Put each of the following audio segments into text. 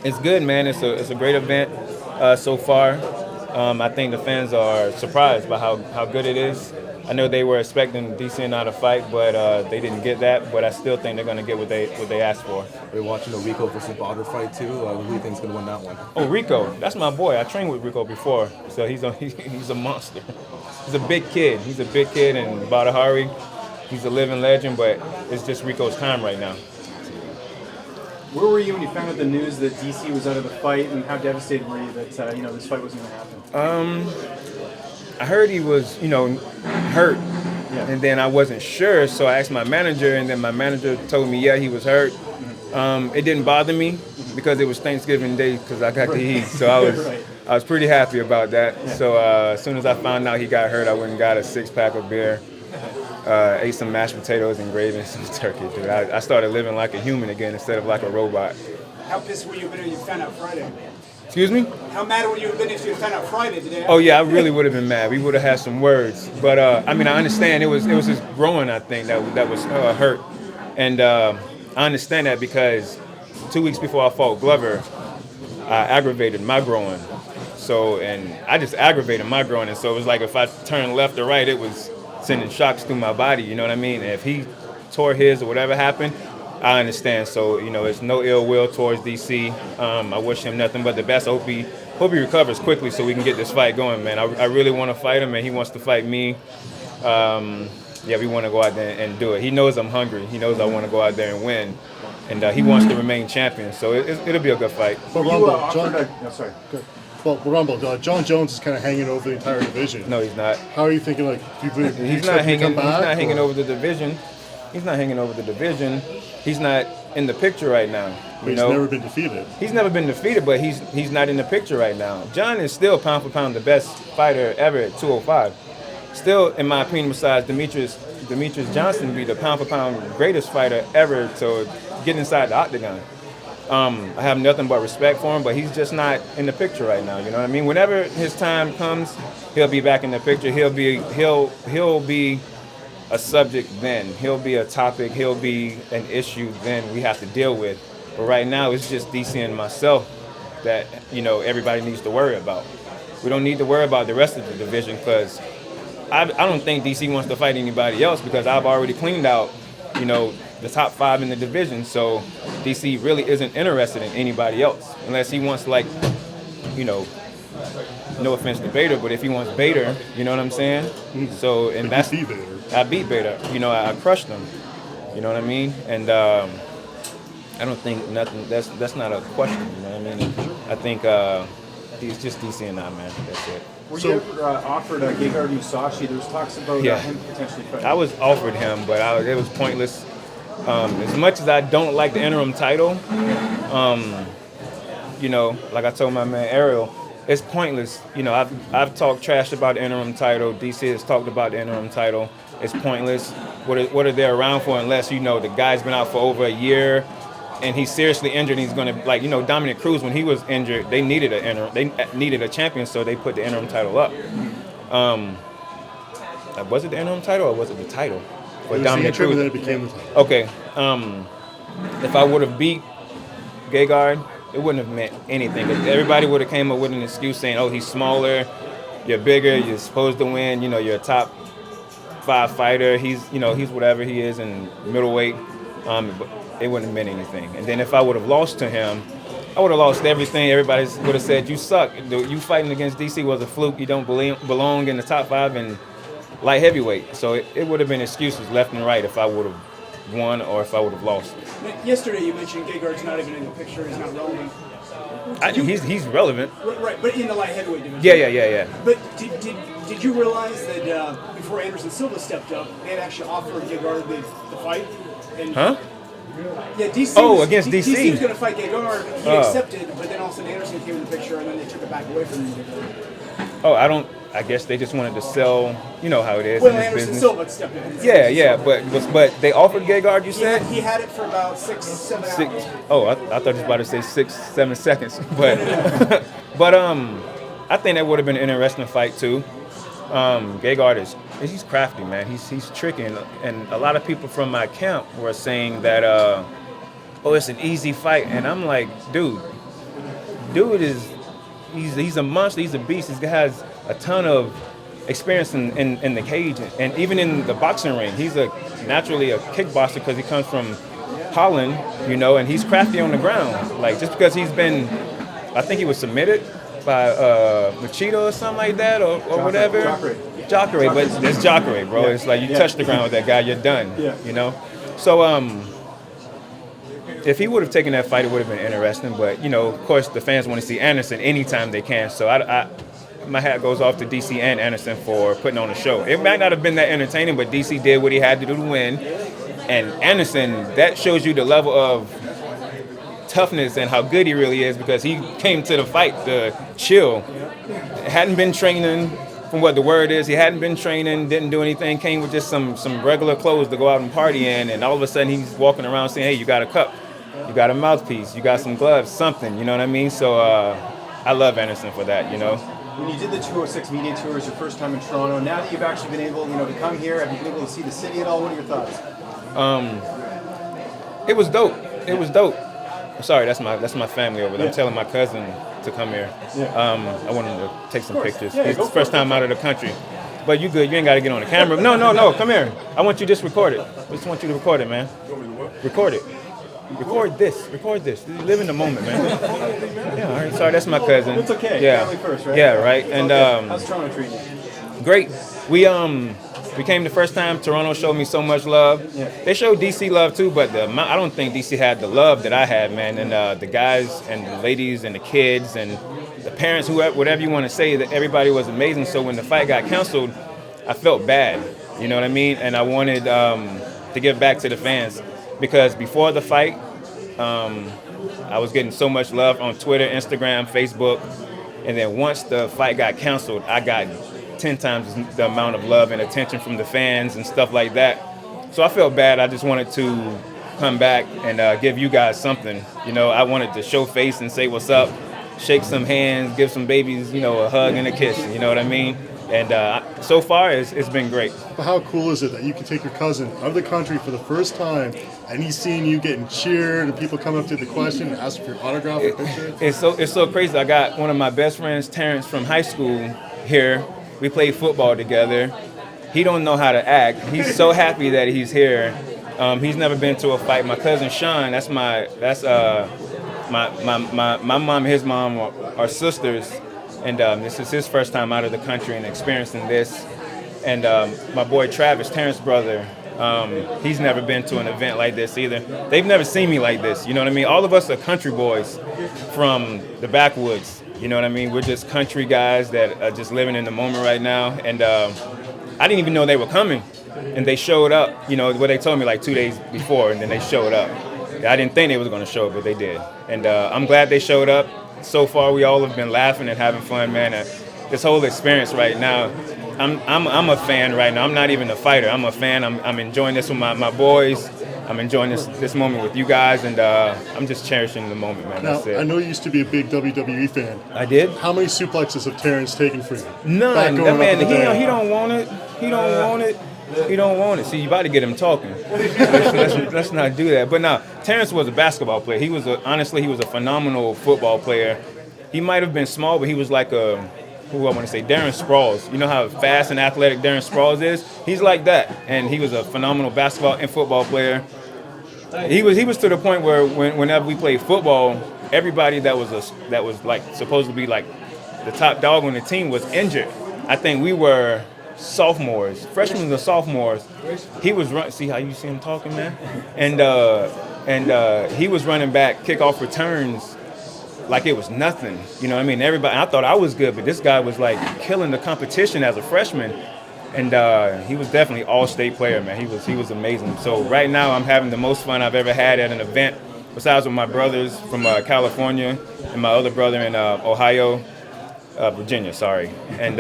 It's good, man. It's a great event so far. I think the fans are surprised by how good it is. I know they were expecting DC and I to fight, but they didn't get that. But I still think they're going to get what they asked for. We're watching the Rico versus Badr fight too. Who do you think's gonna win that one? Oh, Rico, that's my boy. I trained with Rico before, so he's a monster. He's a big kid. He's a big kid, and Badr, he's a living legend. But it's just Rico's time right now. Where were you when you found out the news that DC was out of the fight, and how devastated were you that this fight wasn't going to happen? I heard he was, hurt, Yeah. and then I wasn't sure, so I asked my manager, and then my manager told me, yeah, he was hurt. It didn't bother me because it was Thanksgiving Day because I got to eat, so Right. I was pretty happy about that. So as soon as I found out he got hurt, I went and got a 6-pack of beer, ate some mashed potatoes and gravy and some turkey. Dude, I started living like a human again instead of like a robot. How pissed were you when you found out Friday? Excuse me? How mad would you have been if you found out Friday today? Oh yeah, I really would have been mad. We would have had some words, but I understand it was his groin. I think that was hurt, and I understand that because 2 weeks before I fought Glover, I aggravated my groin. So and I just aggravated my groin, and so it was like if I turned left or right, it was sending shocks through my body. You know what I mean? And if he tore his or whatever happened, I understand. So, it's no ill will towards DC. I wish him nothing but the best. I hope he recovers quickly so we can get this fight going, man. I really want to fight him, and he wants to fight me. We want to go out there and do it. He knows I'm hungry. He knows I want to go out there and win. And he wants to remain champion. So it'll be a good fight. You But Rumble, offered John, no, sorry. well, Rumble, Jon Jones is kind of hanging over the entire division. No, he's not. How are you thinking? Like, do you believe He's not hanging over the division. He's not hanging over the division. He's not in the picture right now. He's never been defeated. He's never been defeated, but he's not in the picture right now. John is still pound for pound the best fighter ever at 205. Still, in my opinion, besides Demetrius Johnson, be the pound for pound greatest fighter ever to get inside the octagon. I have nothing but respect for him, but he's just not in the picture right now. You know what I mean? Whenever his time comes, he'll be back in the picture. He'll be a subject then. He'll be a topic. He'll be an issue then we have to deal with. But right now, it's just DC and myself that everybody needs to worry about. We don't need to worry about the rest of the division because I don't think DC wants to fight anybody else because I've already cleaned out, the top 5 in the division. So DC really isn't interested in anybody else unless he wants no offense to Bader, but if he wants Bader, you know what I'm saying? So and But that's you beat Bader. I beat Bader. I crushed him. You know what I mean? And I don't think nothing. That's not a question. You know what I mean? I think it's just DC and I, man. That's it. Were you ever offered Gegard Mousasi? There was talks about him potentially fighting. I was offered him, but it was pointless. As much as I don't like the interim title, like I told my man Ariel, it's pointless. I've talked trash about the interim title. DC has talked about the interim title. It's pointless. What are they around for unless the guy's been out for over a year and he's seriously injured. He's going to Dominic Cruz when he was injured, they needed a champion, so they put the interim title up. Was it the interim title or was it the title? It was Dominic the interim, Cruz. and then it became the title. Okay. If I would have beat Gegard, it wouldn't have meant anything. Everybody would have came up with an excuse saying, "Oh, he's smaller, you're bigger, you're supposed to win. You're a top 5 fighter. He's whatever he is in middleweight." But it wouldn't have meant anything. And then if I would have lost to him, I would have lost everything. Everybody would have said, "You suck. You fighting against DC was a fluke. You don't belong in the top 5 in light heavyweight." So it would have been excuses left and right if I would have won or if I would have lost. Yesterday you mentioned Gegard's not even in the picture. He's not relevant. He's relevant. Right, but in the light heavyweight division. Yeah. But did you realize that before Anderson Silva stepped up, they had actually offered Gegard the fight? And Huh? Yeah, DC. Oh, against DC. DC was going to fight Gegard. He accepted, but then all of a sudden Anderson came in the picture, and then they took it back away from him. Oh, I guess they just wanted to sell. You know how it is Well, in this Anderson business. Silva stepped in. Yeah, but they offered Gegard. You said He had it for about 6-7 6. hours. Oh, I thought you was about to say 6-7 seconds, but but I think that would have been an interesting fight too. Gegard he's crafty, man. He's tricky, and a lot of people from my camp were saying that it's an easy fight, and I'm like, dude, dude he's a monster. He's a beast. He has a ton of experience in the cage and even in the boxing ring. He's naturally a kickboxer because he comes from Holland, and he's crafty on the ground. Like, just because he's been, I think he was submitted by Machida or something like that, or whatever. Jacare, but it's Jacare, bro. It's like you touch the ground with that guy, you're done. So if he would have taken that fight, it would have been interesting. But of course, the fans want to see Anderson anytime they can. So my hat goes off to DC and Anderson for putting on a show. It might not have been that entertaining, but DC did what he had to do to win. And Anderson, that shows you the level of toughness and how good he really is, because he came to the fight to chill. Hadn't been training, from what the word is. He hadn't been training, didn't do anything, came with just some regular clothes to go out and party in, and all of a sudden he's walking around saying, hey, you got a cup, you got a mouthpiece, you got some gloves, something, you know what I mean? So I love Anderson for that, When you did the 206 media tour, it was your first time in Toronto. Now that you've actually been able, to come here, have you been able to see the city at all? What are your thoughts? It was dope. It was dope. Sorry, that's my family over there. I'm telling my cousin to come here. I want him to take some pictures. It's his first time out of the country. But you good. You ain't got to get on the camera. No. Come here. I want you to just record it. I just want you to record it, man. Record it. Record this. Live in the moment, man. Yeah, all right. Sorry, that's my cousin. It's okay. Yeah. Family first, right? Yeah, right. And how's Toronto treating you? Great. We came the first time. Toronto showed me so much love. They showed DC love too, but I don't think DC had the love that I had, man. And the guys and the ladies and the kids and the parents, whatever you want to say, that everybody was amazing. So when the fight got canceled, I felt bad. You know what I mean? And I wanted to give back to the fans, because before the fight, I was getting so much love on Twitter, Instagram, Facebook, and then once the fight got canceled, I got 10 times the amount of love and attention from the fans and stuff like that. So I felt bad. I just wanted to come back and give you guys something. I wanted to show face and say what's up, shake some hands, give some babies, a hug and a kiss. You know what I mean? And so far, it's been great. But how cool is it that you can take your cousin out of the country for the first time, and he's seeing you getting cheered, and people come up to the question and ask for your autograph or picture? It's so crazy. I got one of my best friends, Terrence, from high school here. We played football together. He don't know how to act. He's so happy that he's here. He's never been to a fight. My cousin Sean, my mom and his mom are sisters. And this is his first time out of the country and experiencing this. And my boy Travis, Terrence's brother, he's never been to an event like this either. They've never seen me like this, you know what I mean? All of us are country boys from the backwoods, you know what I mean? We're just country guys that are just living in the moment right now. And I didn't even know they were coming. And they showed up, what they told me like 2 days before, and then they showed up. I didn't think they was going to show up, but they did. And I'm glad they showed up. So far, we all have been laughing and having fun, man. This whole experience right now, I'm a fan right now. I'm not even a fighter. I'm a fan. I'm enjoying this with my boys. I'm enjoying this moment with you guys, and I'm just cherishing the moment, man. Now, That's it. I know you used to be a big WWE fan. I did? How many suplexes have Terrence taken for you? None. That man, he don't want it. He don't want it. He don't want it. See, you about to get him talking. Let's not do that. But now, Terrence was a basketball player. He was honestly a phenomenal football player. He might have been small, but he was like Darren Sproles. You know how fast and athletic Darren Sproles is? He's like that. And he was a phenomenal basketball and football player. He was to the point where whenever we played football, everybody that was like supposed to be like the top dog on the team was injured. I think we were sophomores, freshmen and sophomores. He was see how you see him talking, man? And he was running back kickoff returns like it was nothing. You know what I mean? Everybody, I thought I was good, but this guy was like killing the competition as a freshman. And he was definitely all-state player, man. He was amazing. So right now I'm having the most fun I've ever had at an event, besides with my brothers from California and my other brother in Virginia, sorry. And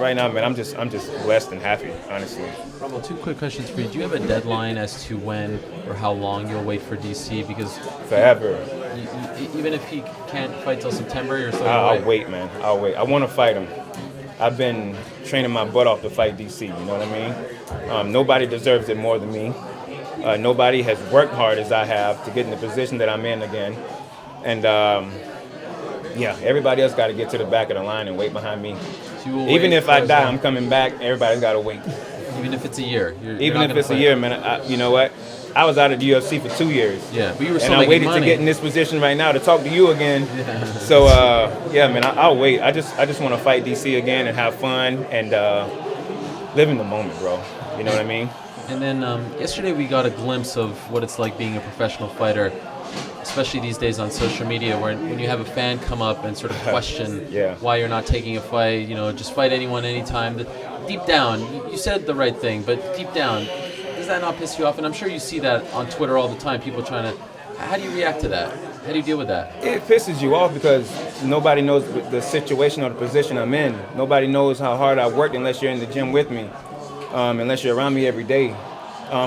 right now, man, I'm just blessed and happy, honestly. Rumble, 2 quick questions for you. Do you have a deadline as to when or how long you'll wait for DC? Because forever. Even if he can't fight till September, you're still I'll wait, man. I'll wait. I want to fight him. I've been training my butt off to fight DC. You know what I mean? Nobody deserves it more than me. Nobody has worked hard as I have to get in the position that I'm in again. And Yeah, everybody else got to get to the back of the line and wait behind me. So you will Even wait if for I as die, long- I'm coming back. Everybody's got to wait. Even if it's a year. You're Even not if gonna it's a quit. year, man. You know what? I was out of the UFC for 2 years. Yeah, but you were And still I making waited money. to get in this position right now to talk to you again. So yeah, man, I'll wait. I just want to fight DC again and have fun and live in the moment, bro. You know what I mean? And then yesterday we got a glimpse of what it's like being a professional fighter, especially these days on social media, where when you have a fan come up and sort of question Yeah. why you're not taking a fight, just fight anyone anytime. Deep down, you said the right thing, but deep down, does that not piss you off? And I'm sure you see that on Twitter all the time, people trying to... How do you react to that? How do you deal with that? It pisses you off because nobody knows the situation or the position I'm in. Nobody knows how hard I worked unless you're in the gym with me, unless you're around me every day.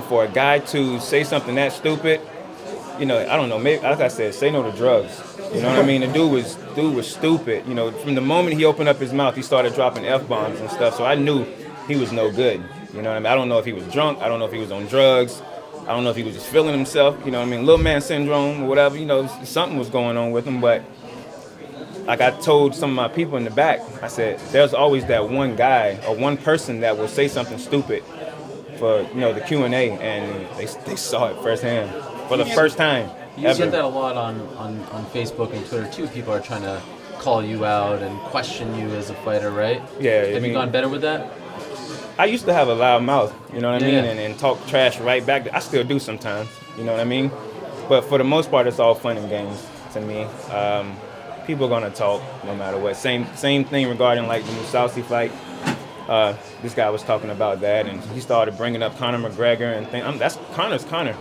For a guy to say something that stupid, I don't know. Maybe, like I said, say no to drugs. You know what I mean? The dude was stupid. From the moment he opened up his mouth, he started dropping F-bombs and stuff. So I knew he was no good. You know what I mean? I don't know if he was drunk. I don't know if he was on drugs. I don't know if he was just feeling himself. You know what I mean? Little man syndrome or whatever. Something was going on with him. But like I told some of my people in the back, I said, there's always that one guy or one person that will say something stupid for the Q&A, and they saw it firsthand for the first time. You ever. get that a lot on Facebook and Twitter too. People are trying to call you out and question you as a fighter, right? Yeah. Have you gone better with that? I used to have a loud mouth, you know what I mean, Yeah. and talk trash right back. I still do sometimes, you know what I mean? But for the most part, it's all fun and games to me. People are going to talk no matter what. Same thing regarding like the Mousasi fight. This guy was talking about that, and he started bringing up Conor McGregor and things. That's Conor's Conor.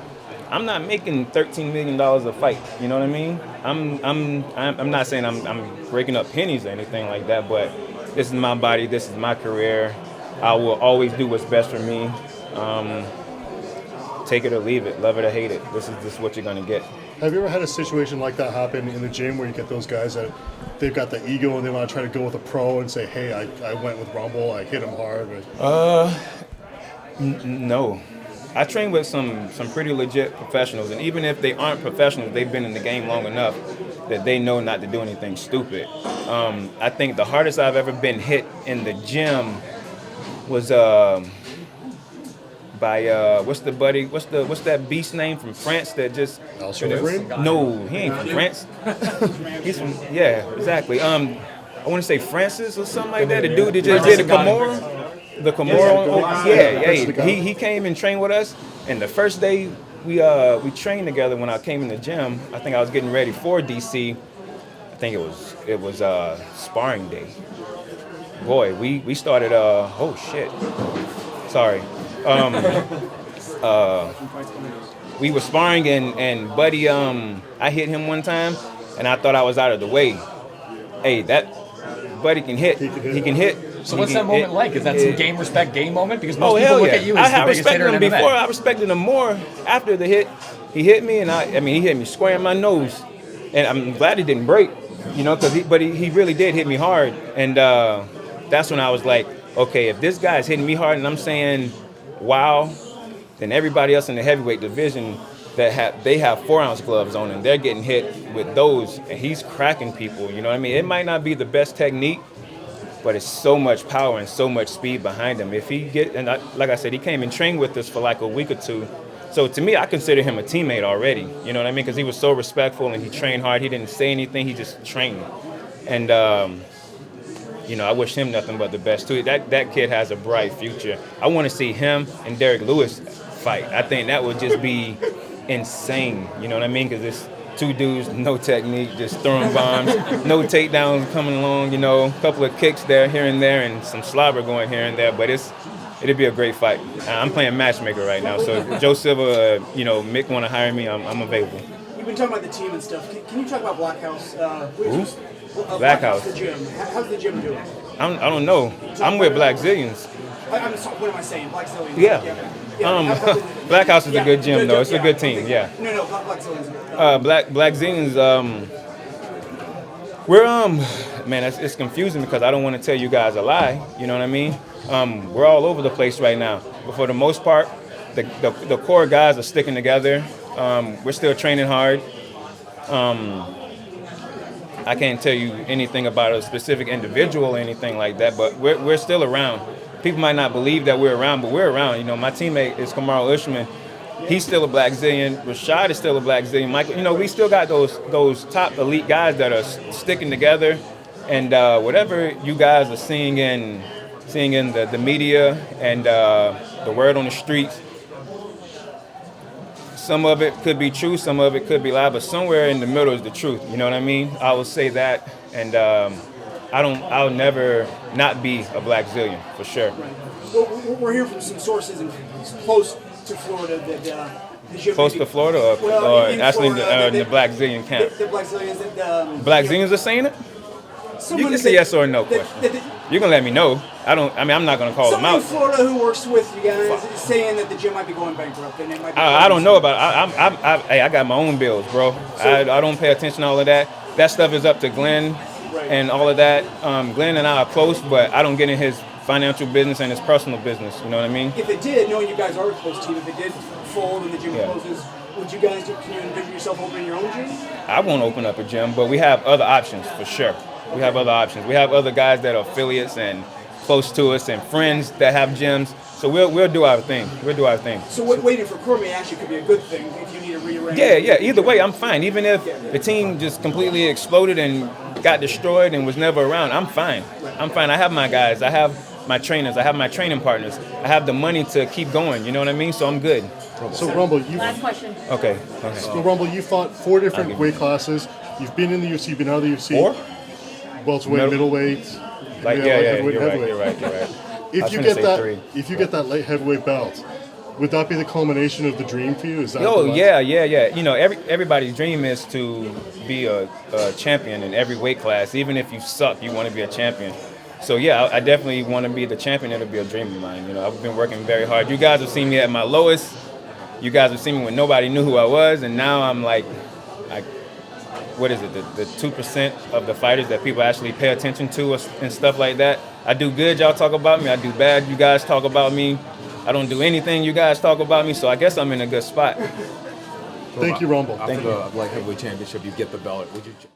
I'm not making $13 million a fight. You know what I mean? I'm not saying I'm breaking up pennies or anything like that, but this is my body. This is my career. I will always do what's best for me. Take it or leave it, love it or hate it. This is what you're gonna get. Have you ever had a situation like that happen in the gym where you get those guys that they've got the ego and they want to try to go with a pro and say, hey, I went with Rumble, I hit him hard? No. I train with some pretty legit professionals, and even if they aren't professionals, they've been in the game long enough that they know not to do anything stupid. I think the hardest I've ever been hit in the gym was by what's that beast name from France that just No, he ain't from France. He's from exactly. I want to say Francis or something like that. The dude that just did the Kimura. The Kimura, he came and trained with us, and the first day we trained together when I came in the gym. I think I was getting ready for DC. I think it was sparring day. Boy, we started oh shit. Sorry. We were sparring and Buddy I hit him one time and I thought I was out of the way. Hey, that Buddy can hit. He can hit. So what's that moment like? Is that some game respect game moment? Because most Oh, people hell look yeah. at you as I the biggest hitter respected in him MMA. before. I respected him more after the hit. He hit me, and he hit me square in my nose. And I'm glad he didn't break, because he really did hit me hard. And that's when I was like, okay, if this guy's hitting me hard and I'm saying, wow, then everybody else in the heavyweight division they have 4-ounce gloves on and they're getting hit with those, and he's cracking people. You know what I mean? It might not be the best technique, but it's so much power and so much speed behind him. If he like I said, he came and trained with us for like a week or two. So to me, I consider him a teammate already. You know what I mean? Because he was so respectful and he trained hard. He didn't say anything. He just trained. And, I wish him nothing but the best too. That kid has a bright future. I want to see him and Derek Lewis fight. I think that would just be insane. You know what I mean? Because it's two dudes, no technique, just throwing bombs, no takedowns coming along, a couple of kicks there, here and there, and some slobber going here and there, but it'd be a great fight. I'm playing matchmaker right now, so if Joe Silva, Mick want to hire me, I'm available. You've been talking about the team and stuff. Can you talk about Black House? Black House. The gym. How's the gym doing? I don't know. I'm with Black Zillions. I'm sorry, what am I saying? Black Zillions. Yeah. Black House is a good gym, though. It's a good team, yeah. No, Black Zillions. Black Zillions, we're, man, it's confusing because I don't want to tell you guys a lie, you know what I mean? We're all over the place right now. But for the most part, the core guys are sticking together. We're still training hard. I can't tell you anything about a specific individual or anything like that, but we're still around. People might not believe that we're around, but we're around. You know, my teammate is Kamaru Usman. He's still a black zillion. Rashad is still a black zillion. Michael, you know, we still got those top elite guys that are sticking together. And whatever you guys are seeing in the media and the word on the streets, some of it could be true, some of it could be lie, but somewhere in the middle is the truth. You know what I mean? I will say that, and I'll never not be a black zillion for sure. Right. Well, we're hearing from some sources close to Florida that the gym Close to Florida, or actually in the black zillion camp. The black zillions that Black zillions are saying it? You can say yes or no question. You're gonna let me know. I'm not gonna call them out. Someone in Florida who works with you guys is saying that the gym might be going bankrupt and it might be. I don't know about it. Hey, I got my own bills, bro. I don't pay attention to all of that. That stuff is up to Glenn and all of that. Glenn and I are close, but I don't get in his financial business and his personal business. You know what I mean? If it did, knowing you guys are a close team, if it did fold and the gym closes, would you guys can you envision yourself opening your own gym? I won't open up a gym, but we have other options for sure. We have other options. We have other guys that are affiliates and close to us and friends that have gyms. So we'll do our thing. We'll do our thing. So waiting for Cormier actually could be a good thing if you need to rearrange. Yeah. Either way, I'm fine. Even if the team just completely exploded and got destroyed and was never around, I'm fine. I'm fine. I have my guys. I have my trainers. I have my training partners. I have the money to keep going. You know what I mean? So I'm good. So Rumble, Last question. Okay. So Rumble, you fought 4 different weight classes. You've been in the UFC, you've been out of the UFC. 4? Welterweight, middleweight. You're heavyweight. right. If you get that light heavyweight belt, would that be the culmination of the dream for you? Is that yeah. You know, everybody's dream is to be a champion in every weight class. Even if you suck, you want to be a champion. So yeah, I definitely want to be the champion. It'll be a dream of mine. You know, I've been working very hard. You guys have seen me at my lowest. You guys have seen me when nobody knew who I was, and now I'm like what is it, the 2% of the fighters that people actually pay attention to and stuff like that. I do good, y'all talk about me. I do bad, you guys talk about me. I don't do anything, you guys talk about me. So I guess I'm in a good spot. Thank you, Rumble. After the light heavyweight championship, you get the belt. Would you?